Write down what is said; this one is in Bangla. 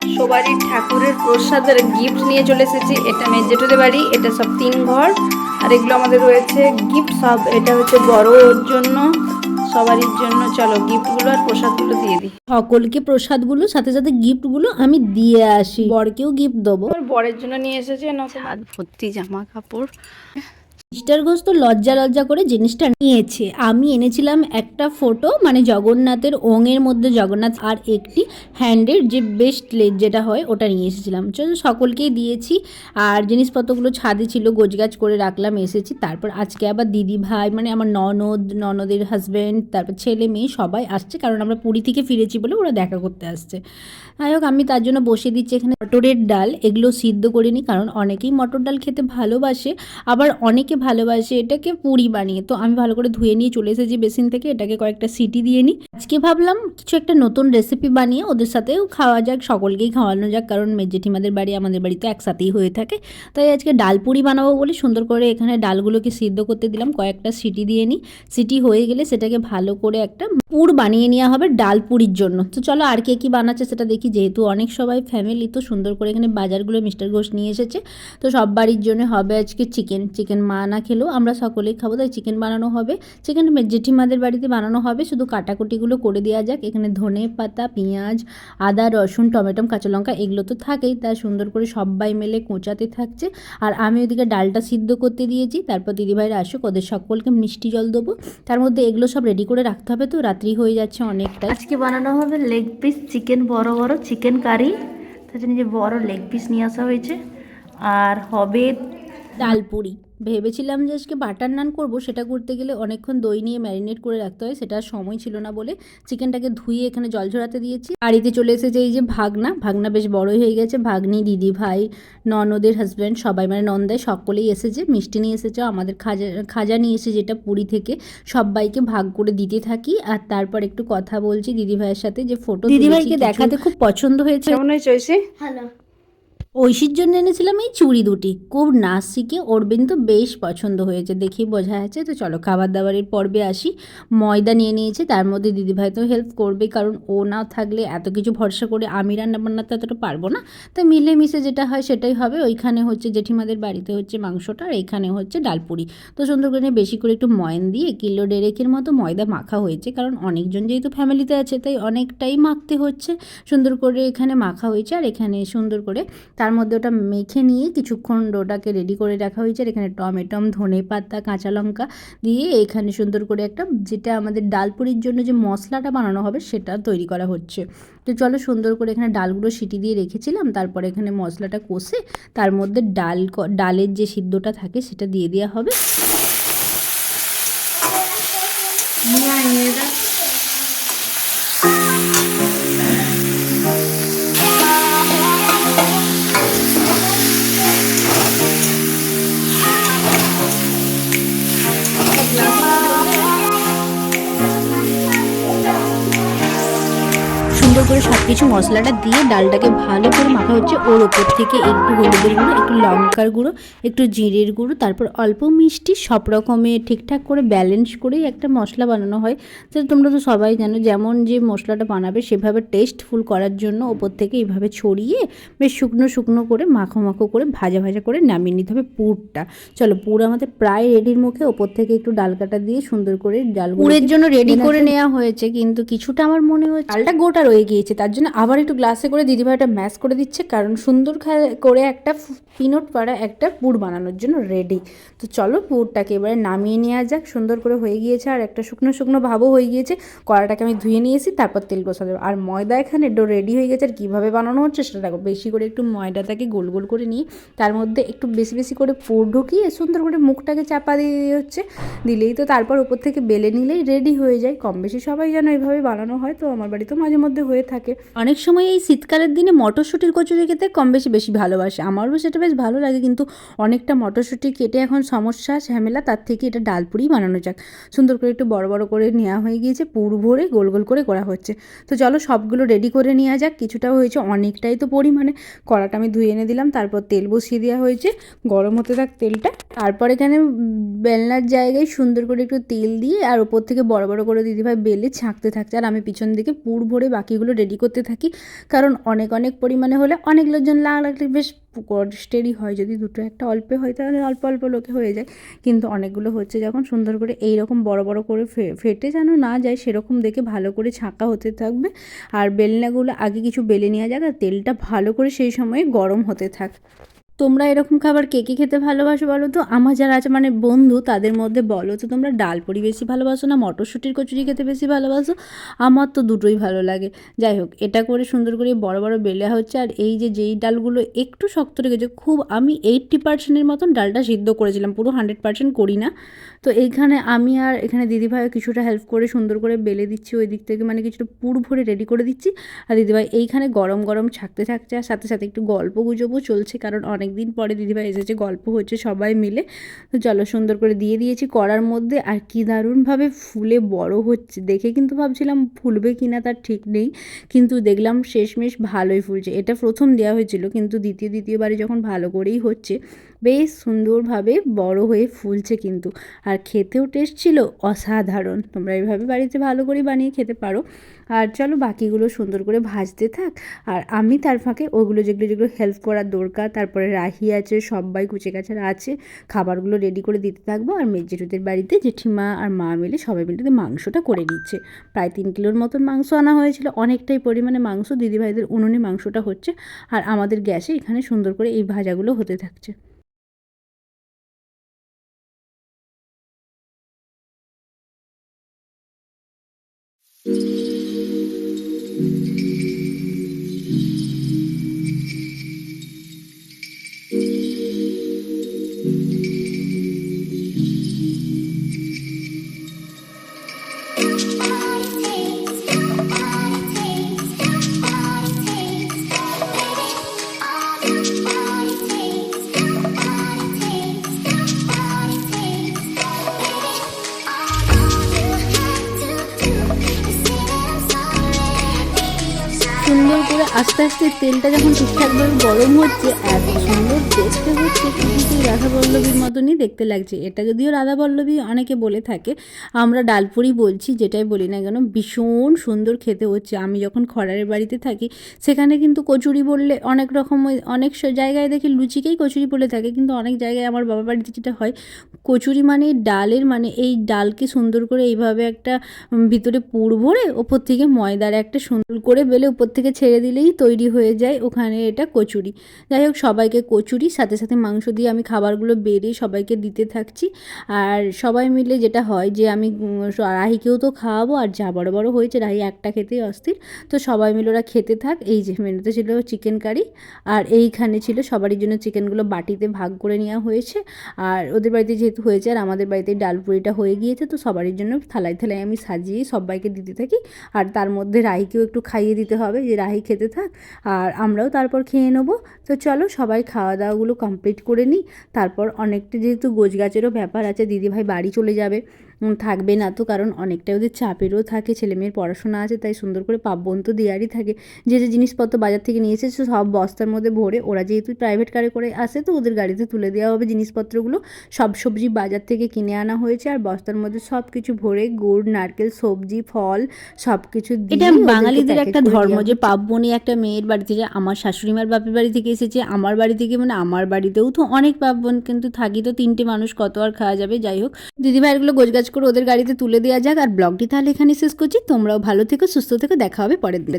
সবারই ঠাকুরের প্রসাদের গিফট নিয়ে চলে এসেছি। এটা মেজেটুদের বাড়ি, এটা সব 3 ঘর, আর এগুলো আমাদের রয়েছে গিফট সব। এটা হচ্ছে বড়োর জন্য, সবারই জন্য। চলো গিফটগুলো আর প্রসাদগুলো দিয়ে দিই। সকলকে প্রসাদগুলো সাথে সাথে গিফটগুলো আমি দিয়ে আসি, বরকেও গিফট দেবো। বরের জন্য নিয়ে এসেছে হাত ভর্তি জামা কাপড়। মিস্টার ঘোষ তো লজ্জা লজ্জা করে জিনিসটা নিয়েছে। আমি এনেছিলাম একটা ফটো, মানে জগন্নাথের ওঙের মধ্যে জগন্নাথ, আর একটি হ্যান্ডের যে বেস্ট লেগ যেটা হয় ওটা নিয়ে এসেছিলাম। চলো সকলকেই দিয়েছি, আর জিনিসপত্রগুলো ছাদে ছিল, গোছগাছ করে রাখলাম, এসেছি। তারপর আজকে আবার দিদি ভাই, মানে আমার ননদের হাজব্যান্ড, তারপর ছেলে মেয়ে সবাই আসছে, কারণ আমরা পুরী থেকে ফিরেছি বলে ওরা দেখা করতে আসছে। যাই হোক, আমি তার জন্য বসিয়ে দিচ্ছি এখানে মটরের ডাল। এগুলো সিদ্ধ করে নিই, কারণ অনেকেই মটর ডাল খেতে ভালোবাসে, আবার অনেকে ভালোবাসে এটাকে পুরি বানিয়ে। তো আমি ভালো করে ধুয়ে নিয়ে চলে এসেছি বেসিন থেকে, এটাকে কয়েকটা সিটি দিয়ে নিই। আজকে ভাবলাম কিছু একটা নতুন রেসিপি বানিয়ে ওদের সাথেও খাওয়া যাক, সকলকেই খাওয়ানো যাক, কারণ জেঠিমাদের বাড়ি আমাদের বাড়ি তো একসাথেই হয়ে থাকে। তাই আজকে ডাল পুরি বানাবো বলে সুন্দর করে এখানে ডালগুলোকে সিদ্ধ করতে দিলাম, কয়েকটা সিটি দিয়ে নিই। সিটি হয়ে গেলে সেটাকে ভালো করে একটা পুর বানিয়ে নেওয়া হবে ডাল পুরির জন্য। তো চলো আর কে কী বানাচ্ছে সেটা দেখি। যেহেতু অনেক সবাই ফ্যামিলি, তো সুন্দর করে এখানে বাজারগুলো মিস্টার ঘোষ নিয়ে এসেছে। তো সব বাড়ির জন্য হবে আজকে চিকেন মা না খেলেও আমরা সকলেই খাবো, তাই চিকেন বানানো হবে। চিকেন জেঠিমাদের বাড়িতে বানানো হবে, শুধু কাটাকুটিগুলো করে দেওয়া যাক। এখানে ধনে পাতা, পেঁয়াজ, আদা, রসুন, টমেটো, কাঁচা লঙ্কা এগুলো তো থাকেই, তা সুন্দর করে সবাই মিলে কোঁচাতে থাকছে। আর আমি ওদিকে ডালটা সিদ্ধ করতে দিয়েছি। তারপর দিদিভাইরা আসুক, ওদের সকলকে মিষ্টি জল দেবো। তার মধ্যে এগুলো সব রেডি করে রাখতে হবে, তো রাত্রি হয়ে যাচ্ছে অনেকটাই। আজকে বানানো হবে লেগ পিস চিকেন, বড় বড় চিকেন কারি। তার জন্য যে বড় লেগ পিস নিয়ে আসা হয়েছে। আর হবে ডালপুরি। ভেবেছিলাম যে আজকে বাটার নান করব, সেটা করতে গেলে অনেকক্ষণ দই নিয়ে ম্যারিনেট করে রাখতে হয়, সেটা সময় ছিল না বলে চিকেনটাকে ধুয়ে এখানে জল ঝরাতে দিয়েছি। বাড়িতে চলে এসেছে এই যে ভাগনা বেশ বড়ই হয়ে গেছে। ভাগ্নি, দিদি ভাই, ননদের হাজব্যান্ড সবাই, মানে নন্দায় সকলেই এসেছে। মিষ্টি নিয়ে এসেছে, আমাদের খাজা নিয়ে এসে, যেটা পুরী থেকে সবাইকে ভাগ করে দিতে থাকি। আর তারপর একটু কথা বলছি দিদি ভাইয়ের সাথে, যে ফটো দিদিভাইকে দেখাতে খুব পছন্দ হয়েছে। কেমন হয়েছে ঐশী? ভালো। ঐশীর জন্য এনেছিলাম এই চুড়ি দুটি, খুব নাচ শিখে ওর কিন্তু বেশ পছন্দ হয়েছে, দেখেই বোঝা যাচ্ছে। তো চলো খাবার দাবারের পর্বে আসি। ময়দা নিয়ে নিয়েছে, তার মধ্যে দিদিভাই তো হেল্প করবে, কারণ ও না থাকলে এত কিছু ভরসা করে আমি রান্না বান্নাতে এতটা পারবো না। তাই মিলেমিশে যেটা হয় সেটাই হবে। ওইখানে হচ্ছে জেঠিমাদের বাড়িতে হচ্ছে মাংসটা, আর এইখানে হচ্ছে ডালপুরি। তো সুন্দর করে বেশি করে একটু ময়ন দিয়ে কিলো ডেরেকের মতো ময়দা মাখা হয়েছে, কারণ অনেকজন যেহেতু ফ্যামিলিতে আছে তাই অনেকটাই মাখতে হচ্ছে। সুন্দর করে এখানে মাখা হয়েছে, আর এখানে সুন্দর করে তার মধ্যে ওটা মেখে নিয়ে কিছুক্ষণ ডোটাকে রেডি করে রাখা হয়েছে। আর এখানে টমেটো, ধনে পাতা, কাঁচা লঙ্কা দিয়ে এখানে সুন্দর করে একটা, যেটা আমাদের ডালপুরির জন্য যে মশলাটা বানানো হবে সেটা তৈরি করা হচ্ছে। তো চলো সুন্দর করে এখানে ডালগুলো সিটি দিয়ে রেখেছিলাম, তারপরে এখানে মশলাটা কষে তার মধ্যে ডালের যে সিদ্ধটা থাকে সেটা দিয়ে দেওয়া হবে। সুন্দর করে সব কিছু মশলাটা দিয়ে ডালটাকে ভালো করে মাখা হচ্ছে। ওর ওপর থেকে একটু হলুদের গুঁড়ো, একটু লঙ্কার গুঁড়ো, একটু জিরের গুঁড়ো, তারপর অল্প মিষ্টি, সব রকমের ঠিকঠাক করে ব্যালেন্স করেই একটা মশলা বানানো হয়। তো তোমরা তো সবাই জানো, যেমন যে মশলাটা বানাবে সেভাবে টেস্টফুল করার জন্য ওপর থেকে এইভাবে ছড়িয়ে বেশ শুকনো শুকনো করে মাখো করে ভাজা করে নামিয়ে নিতে হবে পুরটা। চলো পুর আমাদের প্রায় রেডির মুখে। ওপর থেকে একটু ডাল কাটা দিয়ে সুন্দর করে ডাল পুরের জন্য রেডি করে নেওয়া হয়েছে, কিন্তু কিছুটা আমার মনে হচ্ছে ডালটা গোটা রয়ে গিয়েছে, তার জন্য আবার একটু গ্লাসে করে দিদিভাইটা ম্যাশ করে দিচ্ছে, কারণ সুন্দর করে একটা পিনট পাড়া একটা পুর বানানোর জন্য রেডি। তো চলো পুরটাকে এবারে নামিয়ে নেওয়া যাক। সুন্দর করে হয়ে গিয়েছে, আর একটা শুকনো ভাবও হয়ে গিয়েছে। কড়াটাকে আমি ধুয়ে নিয়েছি, তারপর তেল কষা দেবো। আর ময়দা এখানে রেডি হয়ে গেছে। আর কীভাবে বানানো হচ্ছে সেটা দেখো। বেশি করে একটু ময়দাটাকে গোল করে নিয়ে তার মধ্যে একটু বেশি করে পুর ঢুকিয়ে সুন্দর করে মুখটাকে চাপা দিয়ে হচ্ছে, দিলেই তো তারপর উপর থেকে বেলে নিলেই রেডি হয়ে যায়। কম বেশি সবাই যেন এইভাবে বানানো হয়, তো আমার বাড়িতেও মাঝে মধ্যে হয়ে থাকে। অনেক সময় এই শীতকালের দিনে মটরশুঁটির কচুরি খেতে কম বেশি ভালোবাসে, আমারও সেটা বেশ ভালো লাগে, কিন্তু অনেকটা মটরশুঁটি কেটে এখন সমস্যা ঝামেলা, তার থেকে এটা ডালপুরি বানানো যাক। সুন্দর করে একটু বড় করে নেওয়া হয়ে গিয়েছে, পুর ভরে গোল করে করা হচ্ছে। তো চলো সবগুলো রেডি করে নেওয়া যাক। কিছুটাও হয়েছে, অনেকটাই তো পরিমাণে। কড়াটা আমি ধুয়ে এনে দিলাম, তারপর তেল বসিয়ে দেওয়া হয়েছে, গরম হতে থাক তেলটা। তারপর এখানে বেলনার জায়গায় সুন্দর করে একটু তেল দিয়ে আর ওপর থেকে বড় করে দিদিভাই বেলে ছাঁকতে থাকছে, আর আমি পিছন দিকে পুর ভরে বাকিগুলো রেডি করতে করতে থাকি, কারণ অনেক অনেক পরিমাণে হলে অনেক লোকজন লাগলে বেশ কষ্টেরই হয়। যদি দুটো একটা অল্প হয় তাহলে অল্প অল্প লোকে হয়ে যায়, কিন্তু অনেকগুলো হচ্ছে যখন সুন্দর করে এই রকম বড় বড় করে ফেটে যেন না যায় সেরকম দেখে ভালো করে ছাঁকা হতে থাকবে। আর বেলনাগুলো আগে কিছু বেলে নেওয়া যাক, আর তেলটা ভালো করে সেই সময়ে গরম হতে থাক। তোমরা এরকম খাবার কে কে খেতে ভালোবাসো বলো তো? আমার যারা আছে মানে বন্ধু, তাদের মধ্যে বলো তো তোমরা ডাল পুরি বেশি ভালোবাসো না মটরশুঁটির কচুরি খেতে বেশি ভালোবাসো? আমার তো দুটোই ভালো লাগে। যাই হোক, এটা করে সুন্দর করে বড় বড় বেলে হচ্ছে। আর এই যে যেই ডালগুলো একটু শক্ত রেখেছে, খুব আমি 80%-এর মতন ডালটা সিদ্ধ করেছিলাম, পুরো 100% করি না। তো এইখানে আমি আর এখানে দিদিভাই কিছুটা হেল্প করে সুন্দর করে বেলে দিচ্ছি ওই দিক থেকে, মানে কিছুটা পুর ভরে রেডি করে দিচ্ছি। আর দিদিভাই এইখানে গরম গরম ছাকতে থাকছে, আর সাথে সাথে একটু গল্প গুজবও চলছে, কারণ অনেক দিন পরে দিদিভাই এসেছে, গল্প হচ্ছে সবাই মিলে। তো চলো, সুন্দর করে দিয়ে দিয়েছি কড়ার মধ্যে। আর কি দারুণভাবে ফুলে বড় হচ্ছে, দেখে কিন্তু ভাবছিলাম ফুলবে কিনা তার ঠিক নেই, কিন্তু দেখলাম শেষমেশ ভালোই ফুলছে। এটা প্রথম দেওয়া হয়েছিল, কিন্তু দ্বিতীয়বারে যখন ভালো করেই হচ্ছে, বেশ সুন্দরভাবে বড় হয়ে ফুলছে কিন্তু। আর খেতেও টেস্ট ছিল অসাধারণ। তোমরা এইভাবে বাড়িতে ভালো করে বানিয়ে খেতে পারো। আর চলো বাকিগুলো সুন্দর করে ভাজতে থাক, আর আমি তার ফাঁকে ওগুলো যেগুলো হেল্প করার দরকার, তারপরে রাহি আছে, সবাই কুচে কাছারা আছে, খাবারগুলো রেডি করে দিতে থাকবো। আর মেজেঠুদের বাড়িতে জেঠিমা আর মা মিলে সবাই মিলে মাংসটা করে দিচ্ছে। প্রায় 3 কিলোর মতন মাংস আনা হয়েছিল, অনেকটাই পরিমাণে মাংস। দিদিভাইদের উনুনে মাংসটা হচ্ছে, আর আমাদের গ্যাসে এখানে সুন্দর করে এই ভাজাগুলো হতে থাকছে। সুন্দর করে আস্তে আস্তে তেলটা যখন ঠিকঠাকভাবে গরম হচ্ছে, এত সুন্দর দেখতে হচ্ছে, কিন্তু রাধাবল্লভীর মতনই দেখতে লাগছে। এটা যদিও রাধাবল্লভী অনেকে বলে থাকে, আমরা ডালপুরি বলছি, যেটাই বলি না কেন, ভীষণ সুন্দর খেতে হচ্ছে। আমি যখন খড়ারের বাড়িতে থাকি, সেখানে কিন্তু কচুরি বললে অনেক রকম, অনেক জায়গায় দেখি লুচিকেই কচুরি বলে থাকে, কিন্তু অনেক জায়গায় আমার বাবার বাড়িতে যেটা হয়, কচুরি মানে ডালের, মানে এই ডালকে সুন্দর করে এইভাবে একটা ভিতরে পুর ভরে ওপর থেকে ময়দার একটা সুন্দর করে বেলে উপর থেকে ছেড়ে দিলেই তৈরি হয়ে যায় ওখানে এটা কচুরি। যাই হোক, সবাইকে কচুরি সাথে সাথে মাংস দিয়ে আমি খাবারগুলো বেড়ে সবাইকে দিতে থাকছি। আর সবাই মিলে যেটা হয় যে আমি রাহিকেও তো খাওয়াবো, আর যা বড় বড় হয়েছে, রাহি একটা খেতেই অস্থির, তো সবাই মিলে ওরা খেতে থাক। এই যে মেনুতে ছিল চিকেন কারি, আর এইখানে ছিল সবারই জন্য চিকেনগুলো বাটিতে ভাগ করে নেওয়া হয়েছে। আর ওদের বাড়িতে যেহেতু হয়েছে, আর আমাদের বাড়িতে ডালপুরিটা হয়ে গিয়েছে, তো সবারই জন্য থালায় থালায় আমি সাজিয়ে সবাইকে দিতে থাকি। আর তার মধ্যে রাহিকেও একটু খাইয়ে দিতে হবে, যে রাহি খেতে থাক, আর আমরাও তারপর খেয়ে নেবো। তো চলো সবাই খাওয়া দাওয়াগুলো কমপ্লিট করে নিই। তারপর অনেকটা যেহেতু গোছগাছেরও ব্যাপার আছে, দিদিভাই বাড়ি চলে যাবে, থাকবে না তো, কারণ অনেকটা ওদের চাপেরও থাকে, ছেলেমেয়ের পড়াশোনা আছে, তাই সুন্দর করে পার্বণ তো দেওয়ারই থাকে। যে যে জিনিসপত্র বাজার থেকে নিয়ে এসেছে সব বস্তার মধ্যে ভরে, ওরা যেহেতু প্রাইভেট কারে করে আসে, তো ওদের গাড়িতে তুলে দেওয়া হবে জিনিসপত্রগুলো। সব সবজি বাজার থেকে কিনে আনা হয়েছে, আর বস্তার মধ্যে সব কিছু ভরে গুড়, নারকেল, সবজি, ফল সব কিছু দিয়ে, এটা বাঙালিদের একটা ধর্ম যে পার্বণে একটা মেয়ের বাড়িতে যায়। আমার শাশুড়িমার বাপের বাড়ি থেকে এসেছে, আমার বাড়ি থেকে, মানে আমার বাড়িতেও তো অনেক পার্বণ, কিন্তু থাকি তো 3টে মানুষ, কত আর খাওয়া যাবে। যাই হোক, দিদিভাইগুলো গোছগাছ করে ওদের গাড়িতে তুলে দেওয়া যাক। আর ব্লগটি তাহলে এখানে শেষ করছি। তোমরাও ভালো থেকো, সুস্থ থেকো, দেখা হবে পরের দিন।